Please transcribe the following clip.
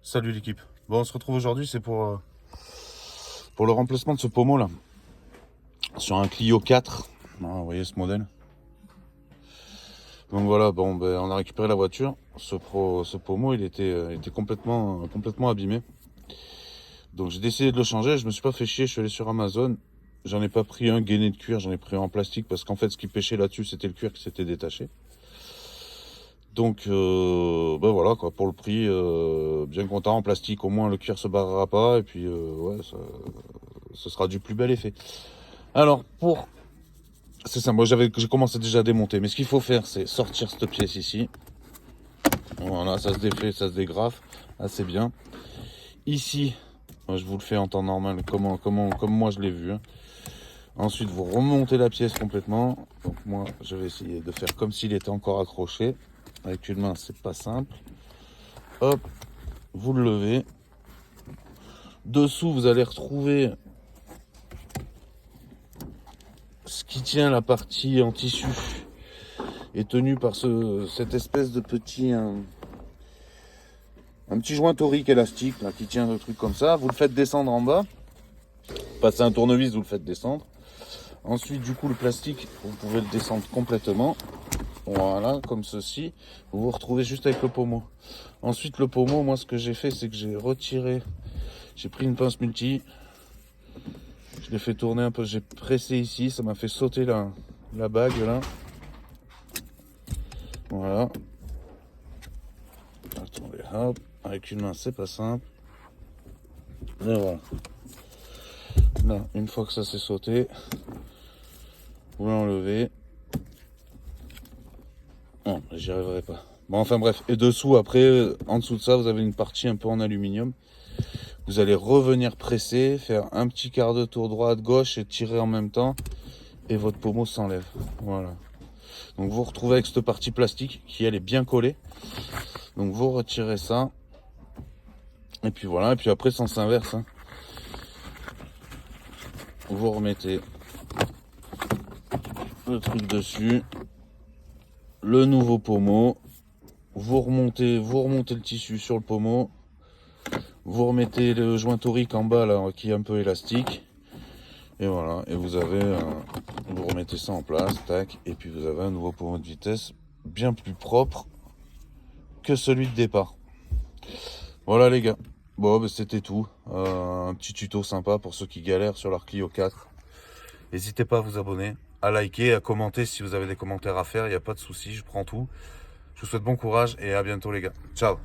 Salut l'équipe. Bon, on se retrouve aujourd'hui, c'est pour le remplacement de ce pommeau là. Sur un Clio 4. Ah, vous voyez ce modèle. Donc voilà, bon, ben, on a récupéré la voiture. Ce pommeau, il était complètement abîmé. Donc j'ai décidé de le changer. Je me suis pas fait chier, je suis allé sur Amazon. J'en ai pas pris un gainé de cuir, j'en ai pris un en plastique parce qu'en fait, ce qui pêchait là-dessus, c'était le cuir qui s'était détaché. Donc, ben voilà, quoi, pour le prix, bien content. En plastique, au moins le cuir se barrera pas. Et puis, ouais, ce sera du plus bel effet. Alors, c'est ça, moi j'ai commencé déjà à démonter. Mais ce qu'il faut faire, c'est sortir cette pièce ici. Voilà, ça se défait, ça se dégrafe. Assez bien. Ici, moi, je vous le fais en temps normal, comme moi je l'ai vu. Hein. Ensuite, vous remontez la pièce complètement. Donc moi, je vais essayer de faire comme s'il était encore accroché. Avec une main, c'est pas simple. Hop, vous le levez. Dessous, vous allez retrouver ce qui tient la partie en tissu est tenu par cette espèce de petit un petit joint torique élastique là, qui tient le truc comme ça. Vous le faites descendre en bas. Passez un tournevis, vous le faites descendre. Ensuite, du coup, le plastique, vous pouvez le descendre complètement. Voilà, comme ceci. Vous vous retrouvez juste avec le pommeau. Ensuite, le pommeau, moi, ce que j'ai fait, c'est que j'ai retiré. J'ai pris une pince multi. Je l'ai fait tourner un peu. J'ai pressé ici. Ça m'a fait sauter la bague là. Voilà. Attendez, hop. Avec une main, c'est pas simple. Et voilà. Là, une fois que ça s'est sauté, vous l'enlevez. Non, j'y arriverai pas. Bon, enfin bref. Et dessous, après, en dessous de ça, vous avez une partie un peu en aluminium. Vous allez revenir presser, faire un petit quart de tour droite-gauche et tirer en même temps. Et votre pommeau s'enlève. Voilà. Donc vous vous retrouvez avec cette partie plastique qui, elle, est bien collée. Donc vous retirez ça. Et puis voilà. Et puis après, sens inverse. Hein. Vous remettez le truc dessus. Le nouveau pommeau. Vous remontez le tissu sur le pommeau. Vous remettez le joint torique en bas là, qui est un peu élastique. Et voilà. Et vous remettez ça en place. Tac. Et puis vous avez un nouveau pommeau de vitesse bien plus propre que celui de départ. Voilà les gars. Bon, ben, c'était tout. Un petit tuto sympa pour ceux qui galèrent sur leur Clio 4. N'hésitez pas à vous abonner, à liker, à commenter si vous avez des commentaires à faire. Il n'y a pas de souci, je prends tout. Je vous souhaite bon courage et à bientôt les gars. Ciao.